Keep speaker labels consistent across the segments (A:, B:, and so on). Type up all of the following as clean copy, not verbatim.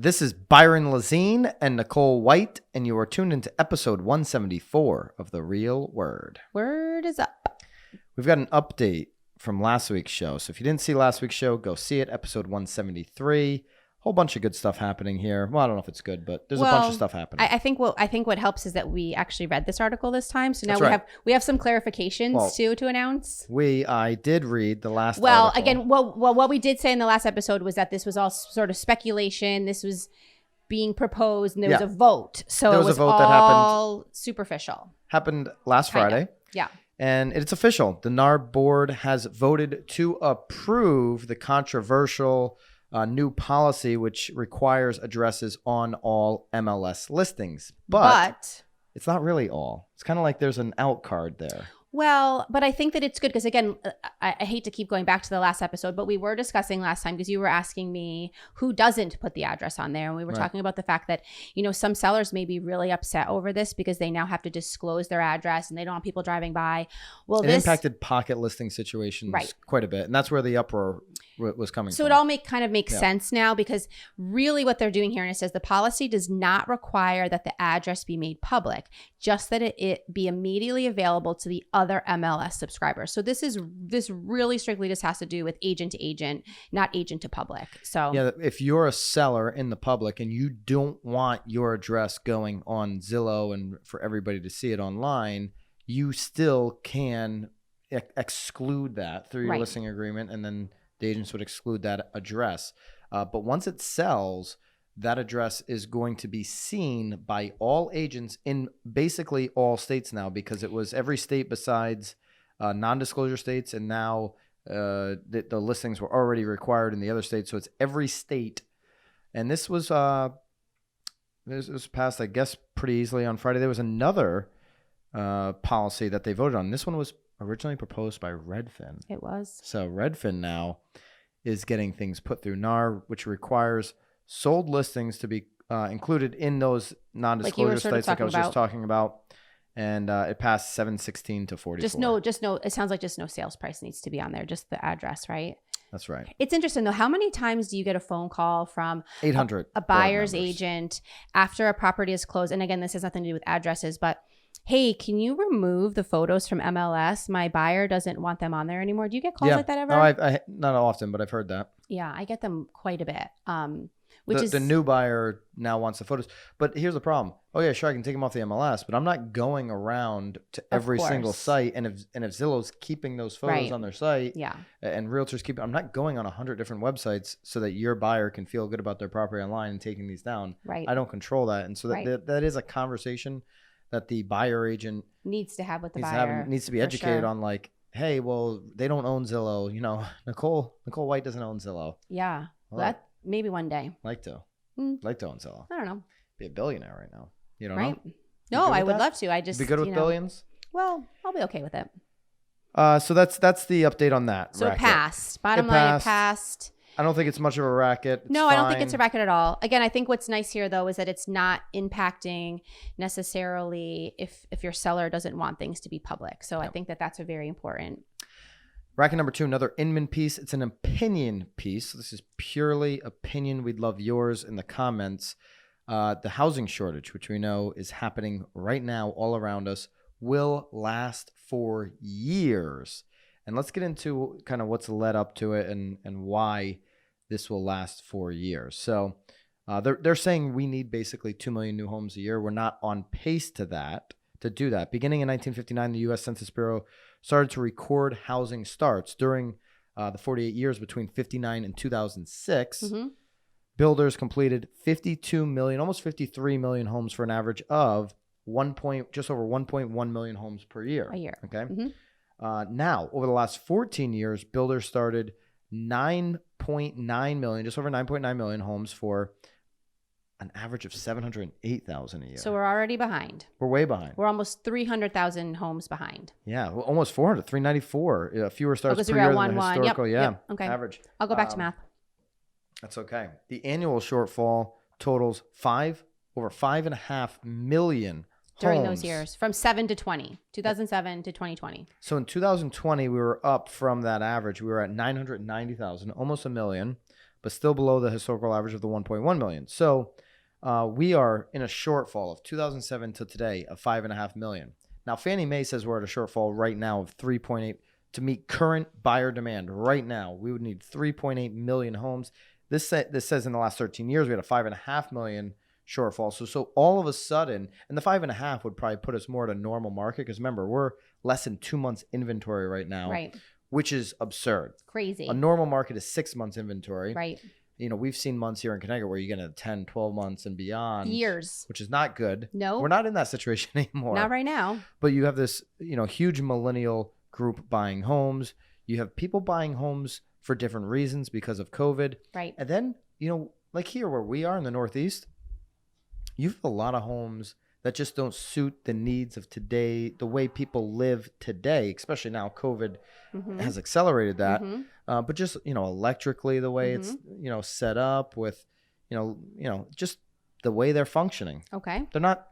A: This is Byron Lazine and Nicole White, and you are tuned into episode 174 of The Real Word.
B: Word is up.
A: We've got an update from last week's show. So if you didn't see last week's show, go see it, episode 173. Whole bunch of good stuff happening here. Well, I don't know if it's good, but there's a bunch of stuff happening.
B: I think what helps is that we actually read this article this time. So now we have some clarifications to announce.
A: I did read the last article.
B: Well, again, what we did say in the last episode was that this was all sort of speculation. This was being proposed, and there was a vote. So it was a vote that happened superficial.
A: Happened last Friday.
B: Yeah.
A: And it's official. The NAR board has voted to approve the controversial new policy, which requires addresses on all MLS listings. But it's not really all. It's kind of like there's an out card there.
B: Well, but I think that it's good because, again, I hate to keep going back to the last episode, but we were discussing last time because you were asking me who doesn't put the address on there. And we were talking about the fact that, some sellers may be really upset over this because they now have to disclose their address and they don't want people driving by. Well,
A: it impacted pocket listing situations quite a bit. And that's where the uproar was coming from.
B: So it all makes sense now because really what they're doing here, and it says the policy does not require that the address be made public, just that it be immediately available to the other MLS subscribers. So this really strictly just has to do with agent to agent, not agent to public. So
A: yeah, if you're a seller in the public and you don't want your address going on Zillow and for everybody to see it online, you still can exclude that through your listing agreement, and then the agents would exclude that address. But once it sells, that address is going to be seen by all agents in basically all states now, because it was every state besides non-disclosure states, and now the listings were already required in the other states. So it's every state. And this was passed, I guess, pretty easily on Friday. There was another policy that they voted on. This one was originally proposed by Redfin.
B: It was.
A: So Redfin now is getting things put through NAR, which requires sold listings to be included in those non-disclosure sites like I was just talking about. And it passed 716 to 44.
B: Just no, it sounds like just no sales price needs to be on there, just the address, right?
A: That's right.
B: It's interesting though. How many times do you get a phone call from
A: 800
B: a buyer's agent after a property is closed? And again, this has nothing to do with addresses, but hey, can you remove the photos from MLS? My buyer doesn't want them on there anymore. Do you get calls like that ever?
A: No, I not often, but I've heard that.
B: Yeah, I get them quite a bit.
A: The new buyer now wants the photos. But here's the problem. Oh, yeah, sure, I can take them off the MLS, but I'm not going around to every single site. And if Zillow's keeping those photos on their site, and realtors I'm not going on 100 different websites so that your buyer can feel good about their property online and taking these down.
B: Right.
A: I don't control that. And so that is a conversation that the buyer agent
B: needs to have with the buyer.
A: Needs to be educated on, like, hey, well, they don't own Zillow. Nicole White doesn't own Zillow.
B: Yeah. Well, that maybe one day.
A: Like to own Zillow.
B: I don't know.
A: Be a billionaire right now. You don't know?
B: No, I would love to. I just
A: be good with billions.
B: Well, I'll be okay with it.
A: So that's the update on that.
B: So
A: Racket.
B: It passed. Bottom line, it passed.
A: I don't think it's much of a racket.
B: No, I don't think it's a racket at all. Again, I think what's nice here, though, is that it's not impacting necessarily if your seller doesn't want things to be public. So I think that's a very important.
A: Racket number 2, another Inman piece. It's an opinion piece. So this is purely opinion. We'd love yours in the comments. The housing shortage, which we know is happening right now all around us, will last for years. And let's get into kind of what's led up to it and why this will last for years. So they're saying we need basically 2 million new homes a year. We're not on pace to do that. Beginning in 1959, the U.S. Census Bureau started to record housing starts. During the 48 years between 59 and 2006, builders completed 52 million, almost 53 million homes for an average of just over 1.1 million homes per year.
B: A year.
A: Okay. Now, over the last 14 years, builders started 9.9 million, just over 9.9 million homes for an average of 708,000 a year.
B: So we're already behind.
A: We're way behind.
B: We're almost 300,000 homes behind.
A: Yeah, almost 400, 394. Fewer starts per year than the historical
B: okay.
A: average.
B: I'll go back to math.
A: That's okay. The annual shortfall totals over 5.5 million
B: during
A: homes.
B: Those years, from 2007 to 2020.
A: So in 2020, we were up from that average. We were at 990,000, almost a million. but still below the historical average of the 1.1 million. So we are in a shortfall of 2007 to today of 5.5 million. Now, Fannie Mae says we're at a shortfall right now of 3.8 to meet current buyer demand. Right now, we would need 3.8 million homes. This says in the last 13 years, we had a 5.5 million shortfall. So all of a sudden, and the 5.5 would probably put us more at a normal market because remember, we're less than 2 months inventory right now,
B: Right.
A: which is absurd.
B: Crazy.
A: A normal market is 6 months inventory.
B: Right.
A: You know, we've seen months here in Connecticut where you get into 10, 12 months and beyond.
B: Years.
A: Which is not good.
B: No.
A: We're not in that situation anymore.
B: Not right now.
A: But you have this, you know, huge millennial group buying homes. You have people buying homes for different reasons because of COVID.
B: Right.
A: And then, you know, like here where we are in the Northeast, you have a lot of homes that just don't suit the needs of today, the way people live today, especially now COVID has accelerated that. But just, you know, electrically, the way it's, you know, set up with, you know, just the way they're functioning.
B: Okay.
A: They're not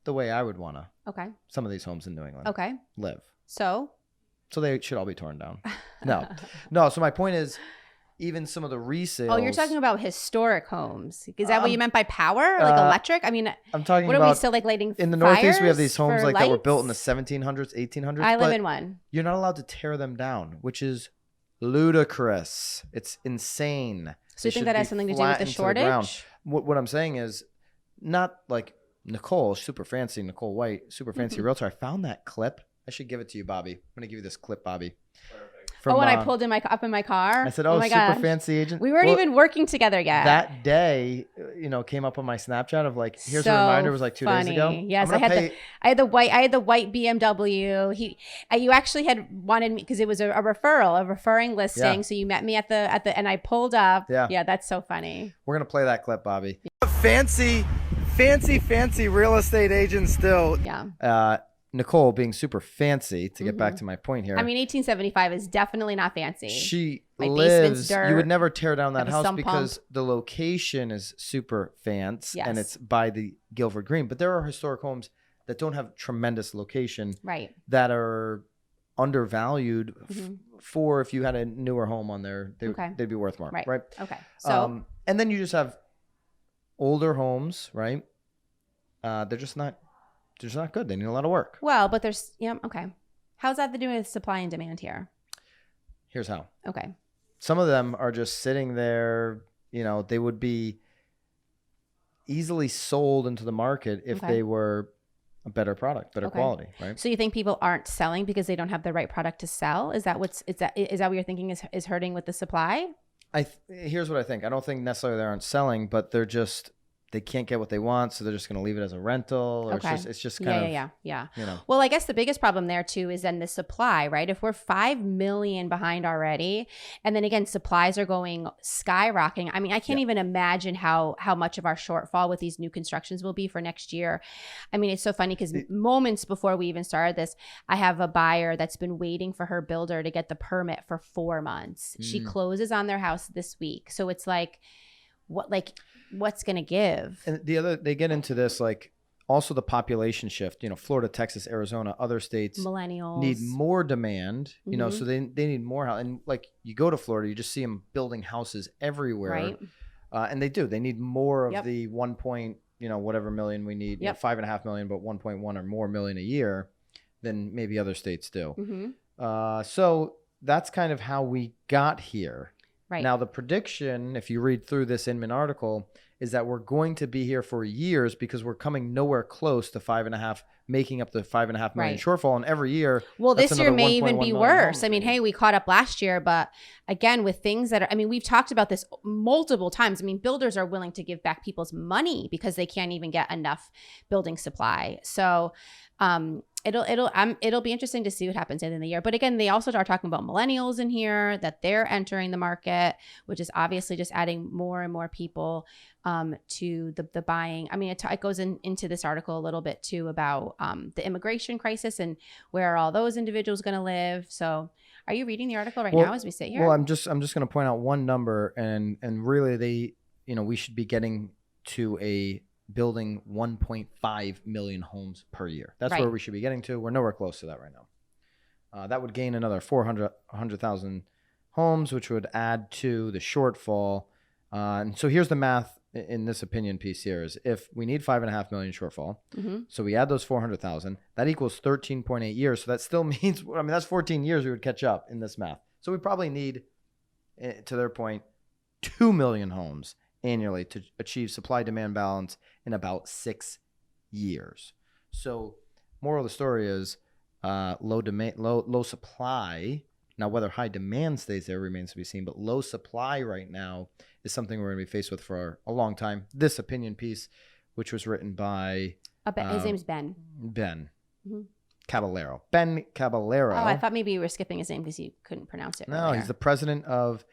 A: the way I would want to.
B: Okay.
A: Some of these homes in New England.
B: Okay.
A: Live.
B: So
A: they should all be torn down. No. So my point is, even some of the resales.
B: Oh, you're talking about historic homes. Is that what you meant by power? Like electric? I mean,
A: I'm talking
B: what
A: about.
B: Are we still like lighting
A: in the Northeast, we have these
B: fires
A: homes
B: for
A: like that were
B: lights?
A: built in the 1700s, 1800s.
B: I live in one.
A: You're not allowed to tear them down, which is ludicrous. It's insane.
B: So you think that has something to do with the shortage?
A: What I'm saying is, not like Nicole, super fancy, Nicole White, super fancy realtor. I found that clip. I should give it to you, Bobby. I'm going to give you this clip, Bobby. From,
B: when I pulled up in my car.
A: I said, "Oh,
B: my
A: super
B: gosh.
A: fancy agent."
B: We weren't even working together yet.
A: That day, you know, came up on my Snapchat of like, here's
B: So
A: a reminder. It was like 2 days ago.
B: Yes, I had the white BMW. You actually had wanted me because it was a referring listing.
A: Yeah.
B: So you met me at the and I pulled up.
A: Yeah.
B: Yeah, that's so funny.
A: We're gonna play that clip, Bobby. Fancy real estate agent still.
B: Yeah.
A: Nicole being super fancy, to get back to my point here.
B: I mean, 1875 is definitely not fancy.
A: She
B: My basement's
A: lives,
B: dirt.
A: you would never tear down that
B: I have a
A: house
B: sump
A: because
B: pump.
A: the location is super fancy and
B: Yes.
A: it's by the Guilford Green. But there are historic homes that don't have tremendous location
B: Right.
A: that are undervalued for if you had a newer home on there, they'd be worth more. Right.
B: Okay. So
A: and then you just have older homes, right? They're just not good. They need a lot of work.
B: well, but there's okay. How's that to do with supply and demand here?
A: Here's how.
B: Okay.
A: Some of them are just sitting there, you know, they would be easily sold into the market if they were a better product, better quality, right?
B: So you think people aren't selling because they don't have the right product to sell? Is that what you're thinking is hurting with the supply?
A: Here's what I think. I don't think necessarily they aren't selling, but they can't get what they want, so they're just going to leave it as a rental. Or it's just kind of.
B: Yeah.
A: You know.
B: Well, I guess the biggest problem there too is then the supply, right? If we're 5 million behind already, and then again, supplies are going skyrocketing. I mean, I can't even imagine how much of our shortfall with these new constructions will be for next year. I mean, it's so funny because moments before we even started this, I have a buyer that's been waiting for her builder to get the permit for 4 months. She closes on their house this week. So it's like, what's going to give?
A: And they get into this, like, also the population shift, you know, Florida, Texas, Arizona, other states
B: Millennials
A: need more demand, you know, so they need more house. And like you go to Florida, you just see them building houses everywhere.
B: Right.
A: And they need more of the 1 point, you know, whatever million we need, you know, 5.5 million, but 1.1 or more million a year than maybe other states do. So that's kind of how we got here.
B: Right.
A: Now, the prediction, if you read through this Inman article, is that we're going to be here for years because we're coming nowhere close to 5.5, making up the 5.5 million shortfall. And every year,
B: well, this year may even be worse.
A: Homes.
B: I mean, hey, we caught up last year, but again, with things that are, I mean, we've talked about this multiple times. I mean, builders are willing to give back people's money because they can't even get enough building supply. So, it'll be interesting to see what happens in the year. But again, they also are talking about millennials in here, that they're entering the market, which is obviously just adding more and more people to the buying. I mean, it goes into this article a little bit too about the immigration crisis and where are all those individuals going to live. So are you reading the article now as we sit here?
A: Well, I'm just going to point out one number and really we should be getting to a building 1.5 million homes per year. That's where we should be getting to. We're nowhere close to that right now. That would gain another 400,000 homes, which would add to the shortfall. And so here's the math in this opinion piece here is if we need 5.5 million shortfall, so we add those 400,000, that equals 13.8 years. So that still means, I mean, that's 14 years we would catch up in this math. So we probably need, to their point, 2 million homes annually to achieve supply-demand balance in about 6 years. So moral of the story is low supply. Now, whether high demand stays there remains to be seen, but low supply right now is something we're going to be faced with for a long time. This opinion piece, which was written by...
B: his name's Ben.
A: Ben Caballero. Ben Caballero.
B: Oh, I thought maybe you were skipping his name because you couldn't pronounce it.
A: No, he's the president of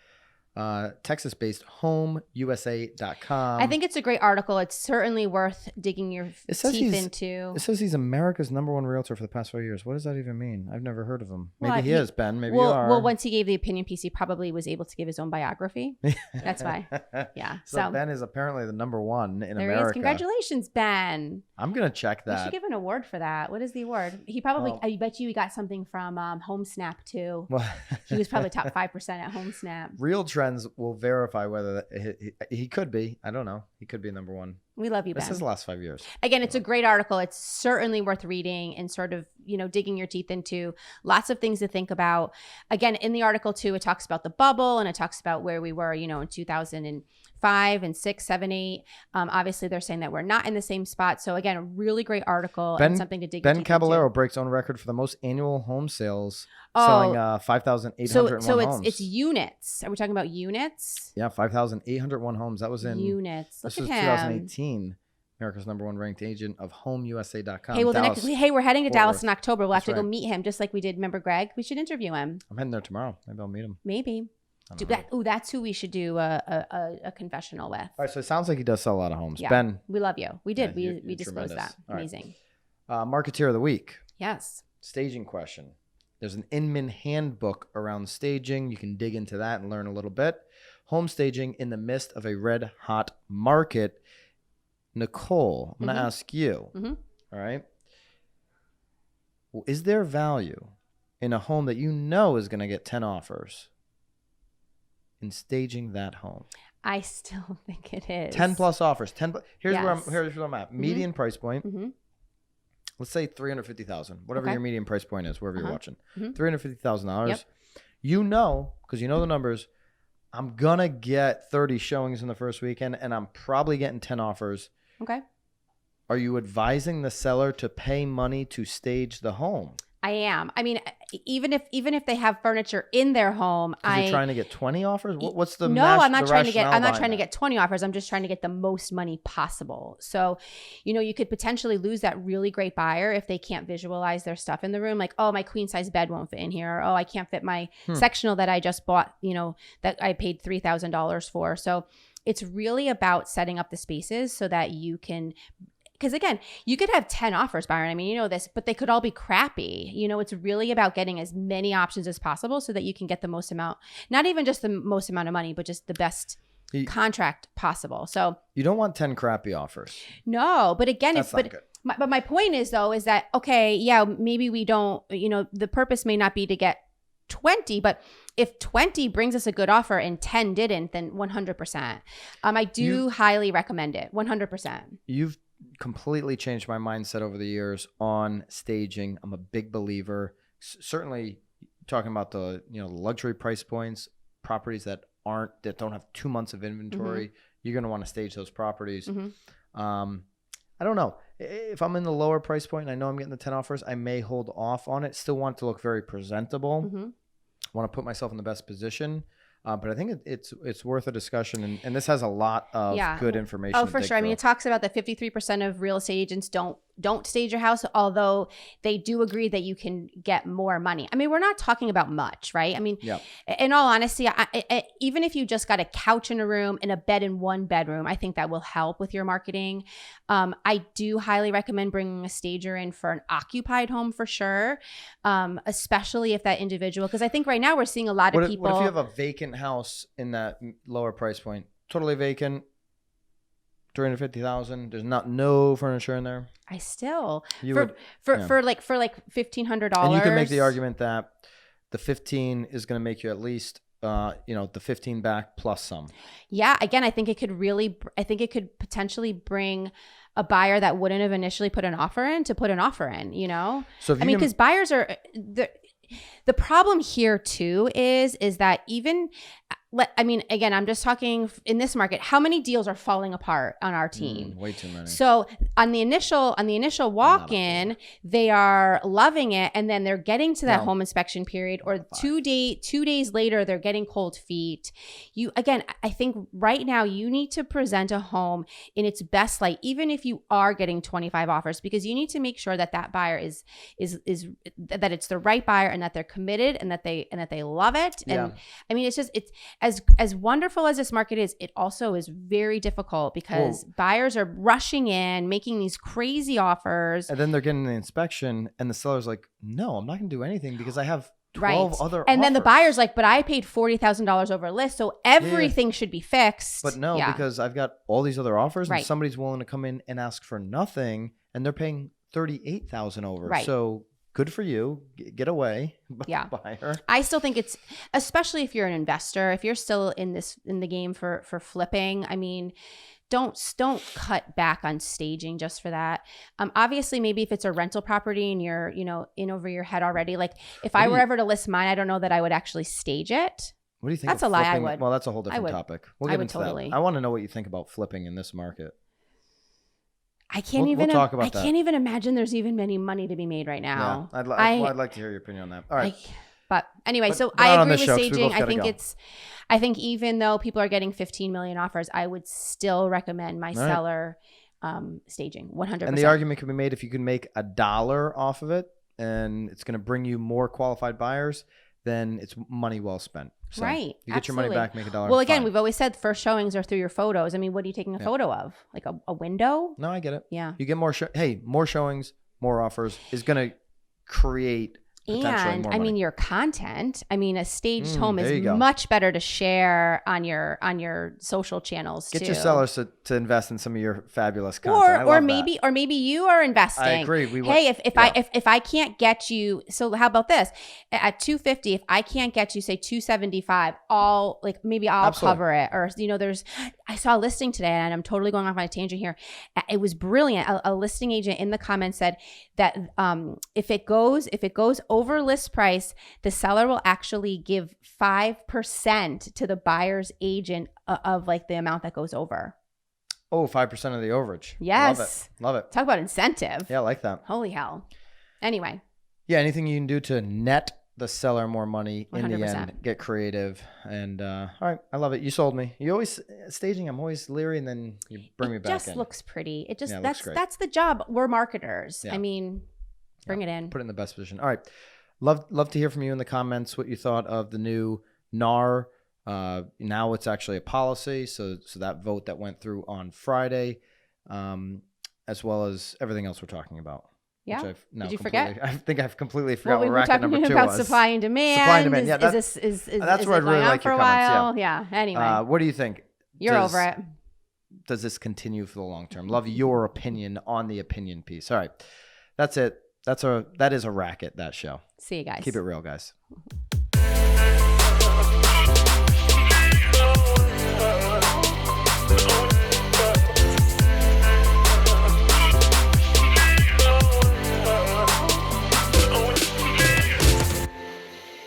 A: Texas-based HomeUSA.com.
B: I think it's a great article. It's certainly worth digging your teeth into.
A: It says he's America's #1 realtor for the past 5 years. What does that even mean? I've never heard of him. Maybe he is, Ben. Maybe you are.
B: Well, once he gave the opinion piece, he probably was able to give his own biography. That's why. Yeah.
A: So Ben is apparently the #1 in America.
B: There he is. Congratulations, Ben.
A: I'm going to check that.
B: We should give an award for that. What is the award? He probably, I bet you he got something from HomeSnap too. Well, he was probably top 5% at HomeSnap.
A: Real Trends will verify whether he could be. I don't know. He could be #1.
B: We love you, Ben.
A: This is the last 5 years.
B: Again, it's a great article. It's certainly worth reading and sort of, digging your teeth into. Lots of things to think about. Again, in the article too, it talks about the bubble and it talks about where we were, in 2005 and 6, 7, 8. Obviously, they're saying that we're not in the same spot. So again, a really great article and something to dig into.
A: Ben Caballero breaks own record for the most annual home sales, selling 5,801 homes.
B: It's units. Are we talking about units?
A: Yeah, 5,801 homes. That was in
B: units.
A: This was 2018. America's #1 ranked agent of HomeUSA.com.
B: Hey, we're heading to Dallas in October. We'll have to go
A: right.
B: meet him, just like we did. Remember Greg? We should interview him.
A: I'm heading there tomorrow. Maybe I'll meet him.
B: Maybe. That's who we should do a confessional with.
A: All right, so it sounds like he does sell a lot of homes.
B: Yeah.
A: Ben,
B: we love you. We did.
A: Yeah,
B: we disclosed that. Amazing.
A: Right. Marketeer of the week.
B: Yes.
A: Staging question. There's an Inman handbook around staging. You can dig into that and learn a little bit. Home staging in the midst of a red hot market. Nicole, I'm going to ask you, all right? Well, is there value in a home that is going to get 10 offers in staging that home?
B: I still think it is.
A: 10 plus offers. Here's where I'm at. Median price point. Let's say $350,000. Whatever your median price point is, wherever you're watching. $350,000. Yep. Because you know the numbers, I'm going to get 30 showings in the first weekend, and I'm probably getting 10 offers.
B: Okay.
A: Are you advising the seller to pay money to stage the home?
B: I am. I mean, even if they have furniture in their home,
A: you're trying to get 20 offers. What's the
B: I'm not trying to get 20 offers. I'm just trying to get the most money possible. So, you could potentially lose that really great buyer if they can't visualize their stuff in the room. Like, oh, my queen size bed won't fit in here. Or, oh, I can't fit my sectional that I just bought. That I paid $3,000 for. So it's really about setting up the spaces so that you can. Because again, you could have 10 offers, Byron. I mean, you know this, but they could all be crappy. It's really about getting as many options as possible so that you can get the most amount, not even just the most amount of money, but just the best contract possible. So
A: you don't want 10 crappy offers.
B: No, but again,
A: good.
B: But my point is that, okay, yeah, maybe we don't, the purpose may not be to get 20, but if 20 brings us a good offer and 10 didn't, then 100%. I do highly recommend it. 100%.
A: You've completely changed my mindset over the years on staging. I'm a big believer. Certainly talking about the luxury price points, properties that don't have 2 months of inventory. You're going to want to stage those properties. I don't know. If I'm in the lower price point and I know I'm getting the 10 offers, I may hold off on it. Still want it to look very presentable. Want to put myself in the best position. But I think it's worth a discussion, and this has a lot of good information.
B: Oh, for sure. I mean, it talks about that 53% of real estate agents don't stage your house, although they do agree that you can get more money. I mean, we're not talking about much, right? I mean, in all honesty, even if you just got a couch in a room and a bed in one bedroom, I think that will help with your marketing. I do highly recommend bringing a stager in for an occupied home for sure, especially if that individual, because I think right now we're seeing a lot of people.
A: What if you have a vacant house in that lower price point, totally vacant, $350,000? There's no furniture in there.
B: I still for like $1,500.
A: And you can make the argument that the 15 is going to make you at least the 15 back plus some.
B: Yeah. Again, I think it could potentially bring a buyer that wouldn't have initially put an offer in to put an offer in,
A: So if
B: I mean, because buyers are the problem here too is that even, I mean, again, I'm just talking in this market, how many deals are falling apart on our team?
A: Way too many.
B: So on the initial walk-in, they are loving it, and then they're getting to that home inspection period, or 2 days later, they're getting cold feet. I think right now you need to present a home in its best light, even if you are getting 25 offers, because you need to make sure that buyer is that it's the right buyer, and that they're committed, and that they love it. And I mean, it's as wonderful as this market is, it also is very difficult because buyers are rushing in, making these crazy offers.
A: And then they're getting the inspection, and the seller's like, no, I'm not going to do anything because I have 12 other
B: And
A: offers.
B: then the buyer's like, but I paid $40,000 over list, so everything should be fixed.
A: But no, because I've got all these other offers, and
B: Right.
A: somebody's willing to come in and ask for nothing, and they're paying $38,000 over.
B: Right.
A: So good for you. Get away, buyer.
B: I still think it's, especially if you're an investor, if you're still in the game for flipping, I mean, don't cut back on staging just for that. Obviously, maybe if it's a rental property and you're, in over your head already, like if I were ever to list mine, I don't know that I would actually stage it.
A: What do you think?
B: That's
A: of
B: a lie. I
A: flipping?
B: would.
A: Well, that's a whole different topic. We'll get into
B: totally.
A: that. I want to know what you think about flipping in this market.
B: I can't
A: We'll talk about that.
B: can't even imagine there's even any money to be made right now.
A: Yeah, I'd like to hear your opinion on that. All right.
B: But anyway, so
A: but
B: I
A: not on
B: agree
A: this
B: with
A: show, 'cause we
B: staging.
A: both gotta
B: I think even though people are getting 15 million offers, I would still recommend my seller staging 100%.
A: And the argument can be made, if you can make $1 off of it and it's going to bring you more qualified buyers, then it's money well spent. So
B: right.
A: You get your money back, make $1.
B: Well, again,
A: fine.
B: we've always said first showings are through your photos. I mean, what are you taking a photo of? Like a window?
A: No, I get it.
B: Yeah.
A: You get more more showings, more offers is going to create potentially
B: And
A: more
B: I
A: money.
B: mean, your content. I mean, a staged home
A: there
B: is
A: you go.
B: much better to share on your social channels
A: Get
B: too.
A: your sellers to invest in some of your fabulous content.
B: Or maybe you are investing.
A: I agree.
B: If I can't get you, so how about this? At $250, if I can't get you, say $275, I'll cover it. Or I saw a listing today, and I'm totally going off on a tangent here. It was brilliant. A listing agent in the comments said that if it goes over list price, the seller will actually give 5% to the buyer's agent of like the amount that goes over.
A: Oh, 5% of the overage.
B: Yes.
A: Love it.
B: Talk about incentive.
A: Yeah, I like that.
B: Holy hell. Anyway.
A: Yeah, anything you can do to net the seller more money in
B: 100%.
A: the end, get creative. And all right, I love it. You sold me. You always staging, I'm always leery, and then you bring me back in.
B: It just looks pretty. It just
A: looks great.
B: that's the job. We're marketers.
A: Yeah.
B: I mean, bring it in.
A: Put it in the best position. All right. Love to hear from you in the comments what you thought of the new NAR. Now it's actually a policy, so that vote that went through on Friday, as well as everything else we're talking about.
B: Yeah.
A: Which
B: Did you forget?
A: I think I've completely forgot
B: We
A: what
B: were
A: racket
B: talking
A: number 2
B: about
A: was.
B: supply and demand.
A: Supply and demand. Yeah,
B: that's
A: that's where I'd really like
B: for
A: your
B: a
A: comments.
B: while. Yeah. Anyway,
A: What do you think?
B: you're over it.
A: Does this continue for the long term? Love your opinion on the opinion piece. All right. That's it. That is a racket, that show.
B: See you guys.
A: Keep it real, guys.